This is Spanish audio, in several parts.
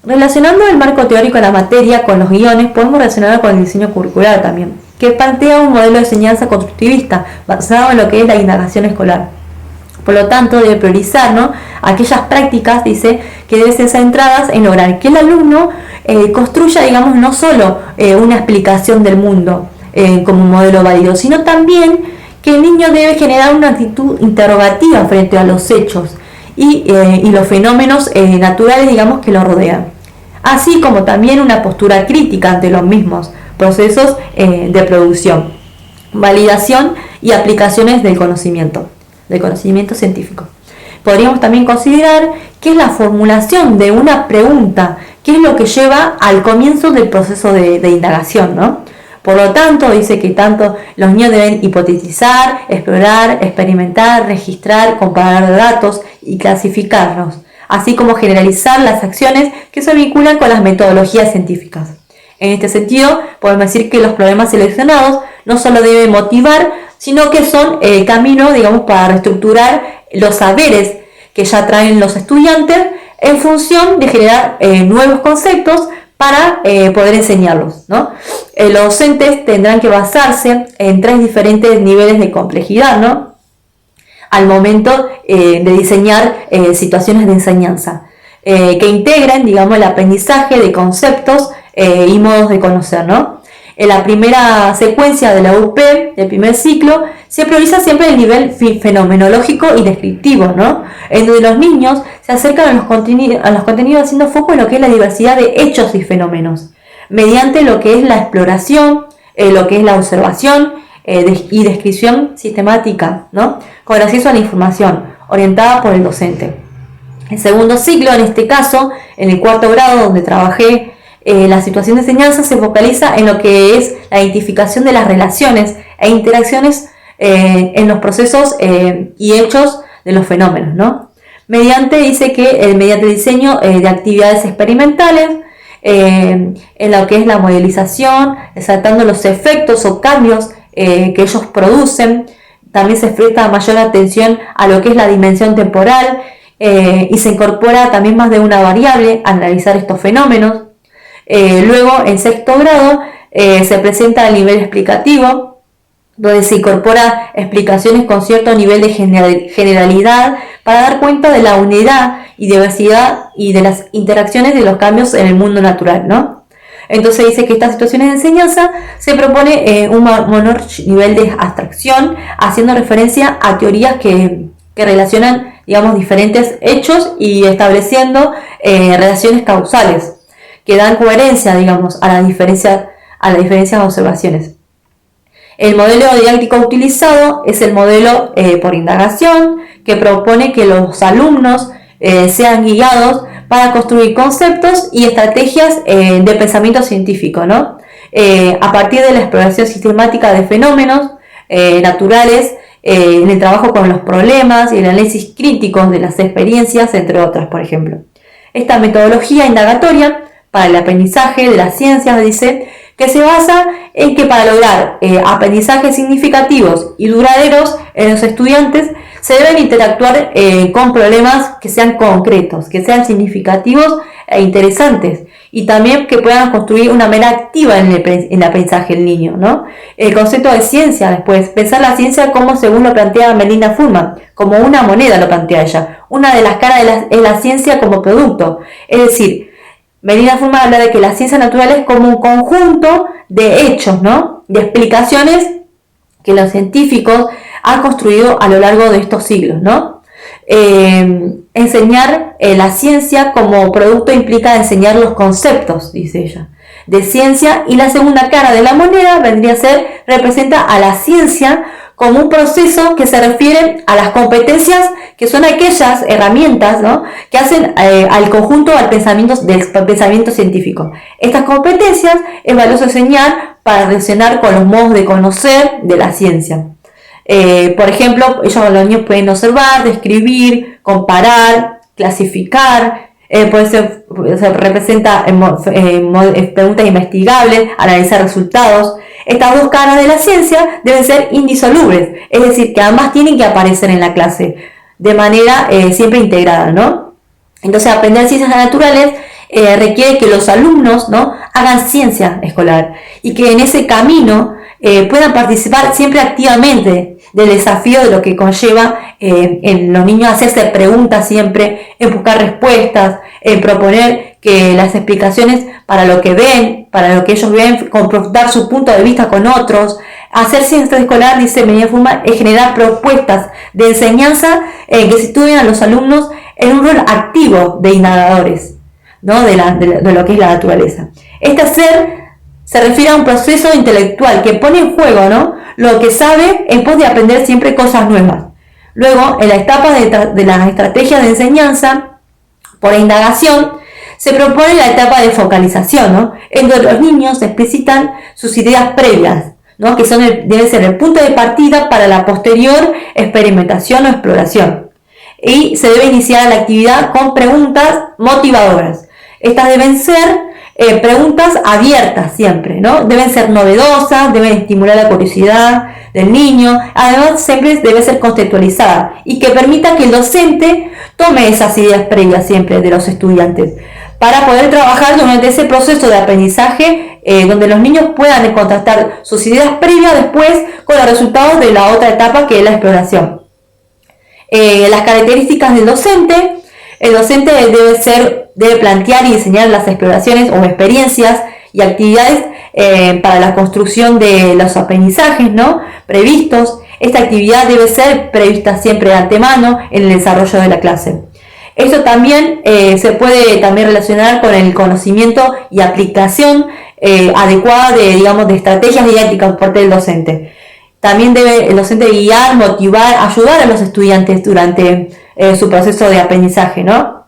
Relacionando el marco teórico de la materia con los guiones, podemos relacionarlo con el diseño curricular también, que plantea un modelo de enseñanza constructivista basado en lo que es la indagación escolar. Por lo tanto, debe priorizar, ¿no?, aquellas prácticas, dice, que deben ser centradas en lograr que el alumno construya, digamos, no solo una explicación del mundo como un modelo válido, sino también que el niño debe generar una actitud interrogativa frente a los hechos y los fenómenos naturales, digamos, que lo rodean, así como también una postura crítica ante los mismos procesos de producción, validación y aplicaciones del conocimiento científico. Podríamos también considerar que es la formulación de una pregunta, que es lo que lleva al comienzo del proceso de indagación, ¿no? Por lo tanto, dice que tanto los niños deben hipotetizar, explorar, experimentar, registrar, comparar datos y clasificarlos, así como generalizar las acciones que se vinculan con las metodologías científicas. En este sentido, podemos decir que los problemas seleccionados no solo deben motivar, sino que son el camino, digamos, para reestructurar los saberes que ya traen los estudiantes en función de generar nuevos conceptos para poder enseñarlos, ¿no? Los docentes tendrán que basarse en 3 diferentes niveles de complejidad, ¿no?, al momento de diseñar situaciones de enseñanza que integren, digamos, el aprendizaje de conceptos y modos de conocer, ¿no? En la primera secuencia de la UP, del primer ciclo, se prioriza siempre el nivel fenomenológico y descriptivo, ¿no?, en donde los niños se acercan a los contenidos haciendo foco en lo que es la diversidad de hechos y fenómenos, mediante lo que es la exploración, lo que es la observación y descripción sistemática, ¿no?, con acceso a la información orientada por el docente. El segundo ciclo, en este caso, en el 4º grado, donde trabajé, la situación de enseñanza se focaliza en lo que es la identificación de las relaciones e interacciones en los procesos y hechos de los fenómenos, ¿no? Mediante el diseño de actividades experimentales, en lo que es la modelización, resaltando los efectos o cambios que ellos producen. También se presta mayor atención a lo que es la dimensión temporal y se incorpora también más de una variable a analizar estos fenómenos. Luego, en 6º grado, se presenta el nivel explicativo, donde se incorpora explicaciones con cierto nivel de generalidad para dar cuenta de la unidad y diversidad y de las interacciones de los cambios en el mundo natural, ¿no? Entonces dice que estas situaciones de enseñanza se propone un menor nivel de abstracción, haciendo referencia a teorías que relacionan, digamos, diferentes hechos y estableciendo relaciones causales que dan coherencia, digamos, a las diferencias de observaciones. El modelo didáctico utilizado es el modelo por indagación, que propone que los alumnos sean guiados para construir conceptos y estrategias de pensamiento científico, ¿no?, a partir de la exploración sistemática de fenómenos naturales, en el trabajo con los problemas y el análisis crítico de las experiencias, entre otras, por ejemplo. Esta metodología indagatoria para el aprendizaje de las ciencias, dice, que se basa en que para lograr aprendizajes significativos y duraderos en los estudiantes se deben interactuar con problemas que sean concretos, que sean significativos e interesantes, y también que puedan construir una manera activa en el aprendizaje del niño, ¿no? El concepto de ciencia, después, pensar la ciencia como, según lo plantea Melinda Furman, como una moneda, lo plantea ella. Una de las caras es la ciencia como producto, es decir, Melinda Furman habla de que la ciencia natural es como un conjunto de hechos, ¿no?, de explicaciones que los científicos han construido a lo largo de estos siglos, ¿no? Enseñar la ciencia como producto implica enseñar los conceptos, dice ella, de ciencia, y la segunda cara de la moneda vendría a ser, representa a la ciencia como un proceso que se refiere a las competencias, que son aquellas herramientas, ¿no?, que hacen al conjunto del pensamiento científico. Estas competencias es valioso enseñar para relacionar con los modos de conocer de la ciencia. Por ejemplo, los niños pueden observar, describir, comparar, clasificar, se representa preguntas investigables, analizar resultados. Estas dos caras de la ciencia deben ser indisolubles, es decir, que ambas tienen que aparecer en la clase de manera siempre integrada, ¿no? Entonces, aprender ciencias naturales requiere que los alumnos, ¿no?, hagan ciencia escolar y que en ese camino puedan participar siempre activamente del desafío de lo que conlleva en los niños hacerse preguntas siempre, en buscar respuestas, en proponer que las explicaciones para lo que ven, para lo que ellos ven, confrontar su punto de vista con otros. Hacer ciencia escolar, dice Medina Fuma, es generar propuestas de enseñanza que sitúen a los alumnos en un rol activo de indagadores, ¿no?, de lo que es la naturaleza. Este hacer se refiere a un proceso intelectual que pone en juego, ¿no?, lo que sabe en pos de aprender siempre cosas nuevas. Luego, en la etapa de las estrategias de enseñanza por indagación, se propone la etapa de focalización, ¿no?, en donde los niños explicitan sus ideas previas, ¿no?, que debe ser el punto de partida para la posterior experimentación o exploración. Y se debe iniciar la actividad con preguntas motivadoras. Estas deben ser preguntas abiertas siempre, ¿no? Deben ser novedosas, deben estimular la curiosidad del niño, además siempre debe ser contextualizada y que permita que el docente tome esas ideas previas siempre de los estudiantes para poder trabajar durante ese proceso de aprendizaje donde los niños puedan contrastar sus ideas previas después con los resultados de la otra etapa que es la exploración. Las características del docente: el docente debe plantear y diseñar las exploraciones o experiencias y actividades para la construcción de los aprendizajes, ¿no?, previstos. Esta actividad debe ser prevista siempre de antemano en el desarrollo de la clase. Esto también se puede también relacionar con el conocimiento y aplicación adecuada de estrategias didácticas por parte del docente. También debe el docente guiar, motivar, ayudar a los estudiantes durante su proceso de aprendizaje, ¿no?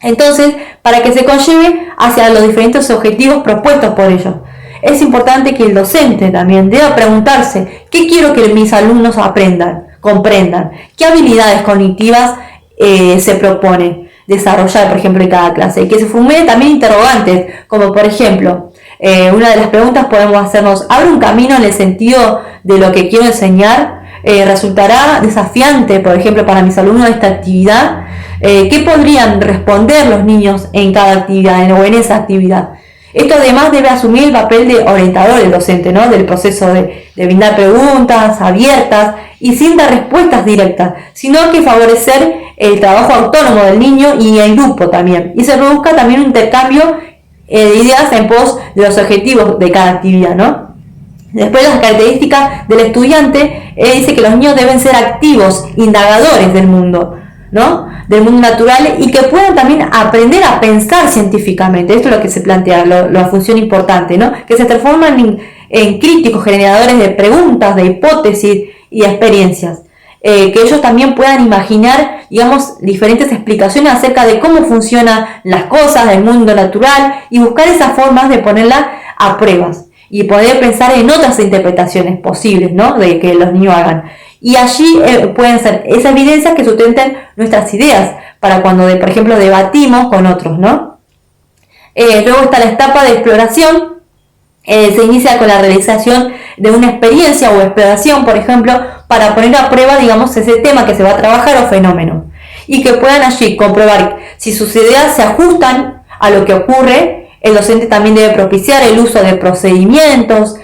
Entonces, para que se conlleve hacia los diferentes objetivos propuestos por ellos. Es importante que el docente también deba preguntarse: ¿qué quiero que mis alumnos aprendan, comprendan? ¿Qué habilidades cognitivas se propone desarrollar, por ejemplo, en cada clase? Y que se formule también interrogantes, como por ejemplo, una de las preguntas podemos hacernos: ¿abre un camino en el sentido de lo que quiero enseñar? ¿Resultará desafiante, por ejemplo, para mis alumnos esta actividad? ¿Qué podrían responder los niños en cada actividad o en esa actividad? Esto además debe asumir el papel de orientador del docente, ¿no?, del proceso de brindar preguntas abiertas y sin dar respuestas directas, sino que favorecer el trabajo autónomo del niño y el grupo también. Y se produzca también un intercambio de ideas en pos de los objetivos de cada actividad, ¿no? Después, las características del estudiante, dice que los niños deben ser activos, indagadores del mundo, ¿no?, del mundo natural, y que puedan también aprender a pensar científicamente. Esto es lo que se plantea, la función importante, ¿no?, que se transforman en críticos, generadores de preguntas, de hipótesis y de experiencias. Que ellos también puedan imaginar, digamos, diferentes explicaciones acerca de cómo funcionan las cosas del mundo natural y buscar esas formas de ponerlas a pruebas y poder pensar en otras interpretaciones posibles, ¿no?, de que los niños hagan. Y allí pueden ser esas evidencias que sustenten nuestras ideas para cuando, por ejemplo, debatimos con otros, ¿no? Luego está la etapa de exploración. Se inicia con la realización de una experiencia o exploración, por ejemplo, para poner a prueba, digamos, ese tema que se va a trabajar o fenómeno, y que puedan allí comprobar si sus ideas se ajustan a lo que ocurre. El docente también debe propiciar el uso de procedimientos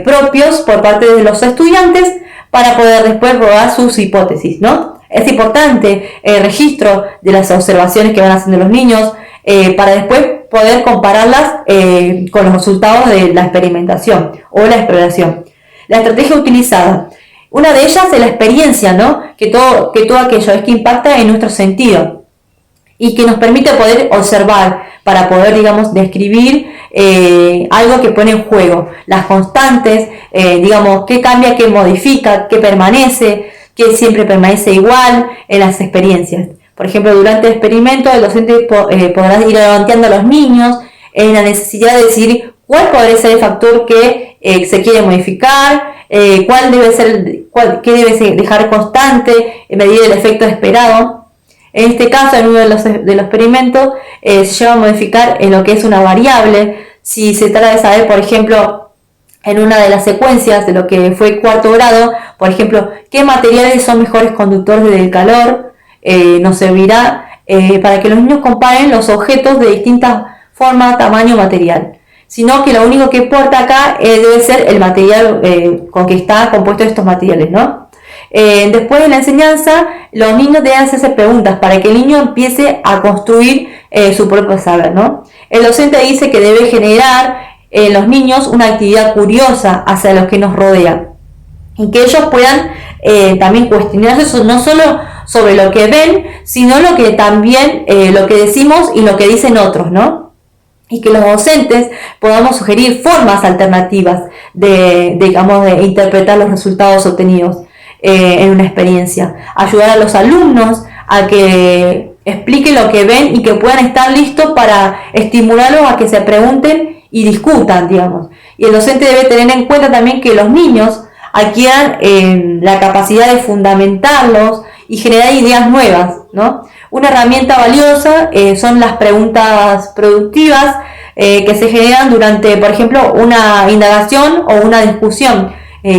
propios por parte de los estudiantes para poder después probar sus hipótesis, ¿no? Es importante el registro de las observaciones que van haciendo los niños para después poder compararlas con los resultados de la experimentación o la exploración. La estrategia utilizada: una de ellas es la experiencia, ¿no?, que todo aquello es que impacta en nuestro sentido y que nos permite poder observar para poder, digamos, describir algo que pone en juego las constantes, digamos, qué cambia, qué modifica, qué permanece, qué siempre permanece igual en las experiencias. Por ejemplo, durante el experimento el docente podrá ir orientando a los niños en la necesidad de decidir cuál podría ser el factor que se quiere modificar, qué debe dejar constante en medida del efecto esperado. En este caso, en uno de los experimentos, se lleva a modificar en lo que es una variable. Si se trata de saber, por ejemplo, en una de las secuencias de lo que fue cuarto grado, por ejemplo, qué materiales son mejores conductores del calor, nos servirá para que los niños comparen los objetos de distintas formas, tamaño, material, sino que lo único que importa acá debe ser el material con que está compuesto estos materiales, ¿no? Después de la enseñanza, los niños deben hacerse preguntas para que el niño empiece a construir su propio saber, ¿no? El docente dice que debe generar en los niños una actividad curiosa hacia los que nos rodean y que ellos puedan también cuestionarse no solo sobre lo que ven, sino lo que también lo que decimos y lo que dicen otros, ¿no? Y que los docentes podamos sugerir formas alternativas de interpretar los resultados obtenidos en una experiencia. Ayudar a los alumnos a que expliquen lo que ven y que puedan estar listos para estimularlos a que se pregunten y discutan, digamos. Y el docente debe tener en cuenta también que los niños adquieran la capacidad de fundamentarlos y generar ideas nuevas, ¿no? Una herramienta valiosa son las preguntas productivas que se generan durante, por ejemplo, una indagación o una discusión,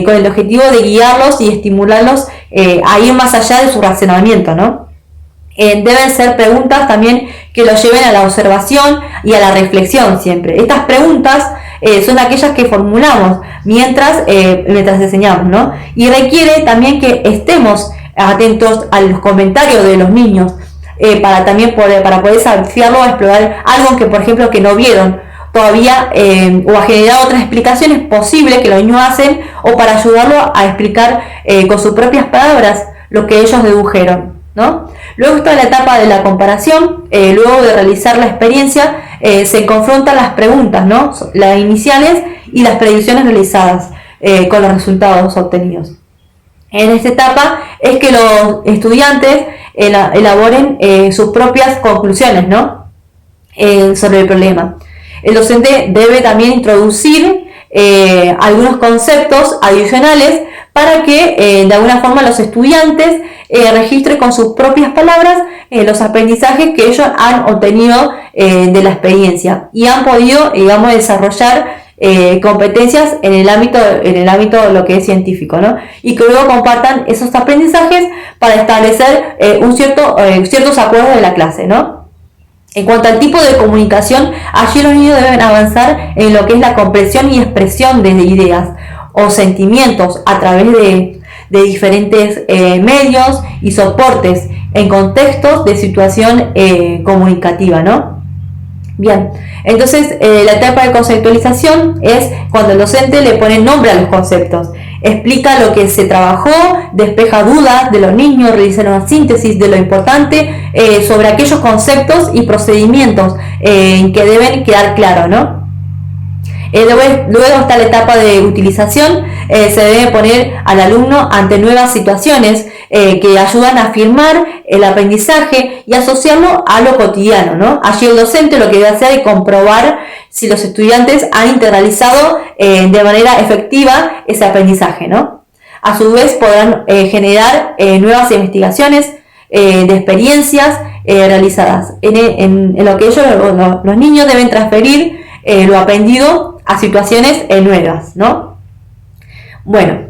con el objetivo de guiarlos y estimularlos a ir más allá de su razonamiento, ¿no? Deben ser preguntas también que los lleven a la observación y a la reflexión siempre. Estas preguntas son aquellas que formulamos mientras enseñamos, ¿no? Y requiere también que estemos atentos a los comentarios de los niños para poder desafiarlo a explorar algo que, por ejemplo, que no vieron todavía o a generar otras explicaciones posibles que los niños hacen, o para ayudarlo a explicar con sus propias palabras lo que ellos dedujeron, ¿no? Luego está la etapa de la comparación. Luego de realizar la experiencia se confrontan las preguntas, ¿no? Las iniciales y las predicciones realizadas con los resultados obtenidos. En esta etapa es que los estudiantes elaboren sus propias conclusiones, ¿no? Sobre el problema. El docente debe también introducir algunos conceptos adicionales para que de alguna forma los estudiantes registren con sus propias palabras los aprendizajes que ellos han obtenido de la experiencia y han podido, digamos, desarrollar competencias en el ámbito de lo que es científico, ¿no? Y que luego compartan esos aprendizajes para establecer ciertos acuerdos de la clase, ¿no? En cuanto al tipo de comunicación, allí los niños deben avanzar en lo que es la comprensión y expresión de ideas o sentimientos a través de diferentes medios y soportes en contextos de situación comunicativa, ¿no? Bien, entonces la etapa de conceptualización es cuando el docente le pone nombre a los conceptos, explica lo que se trabajó, despeja dudas de los niños, realiza una síntesis de lo importante sobre aquellos conceptos y procedimientos que deben quedar claros, ¿no? Luego está la etapa de utilización. Se debe poner al alumno ante nuevas situaciones que ayudan a afirmar el aprendizaje y asociarlo a lo cotidiano, ¿no? Allí el docente lo que debe hacer es comprobar si los estudiantes han internalizado de manera efectiva ese aprendizaje, ¿no? A su vez podrán generar nuevas investigaciones de experiencias realizadas en lo que los niños deben transferir lo aprendido a situaciones nuevas, ¿no? Bueno,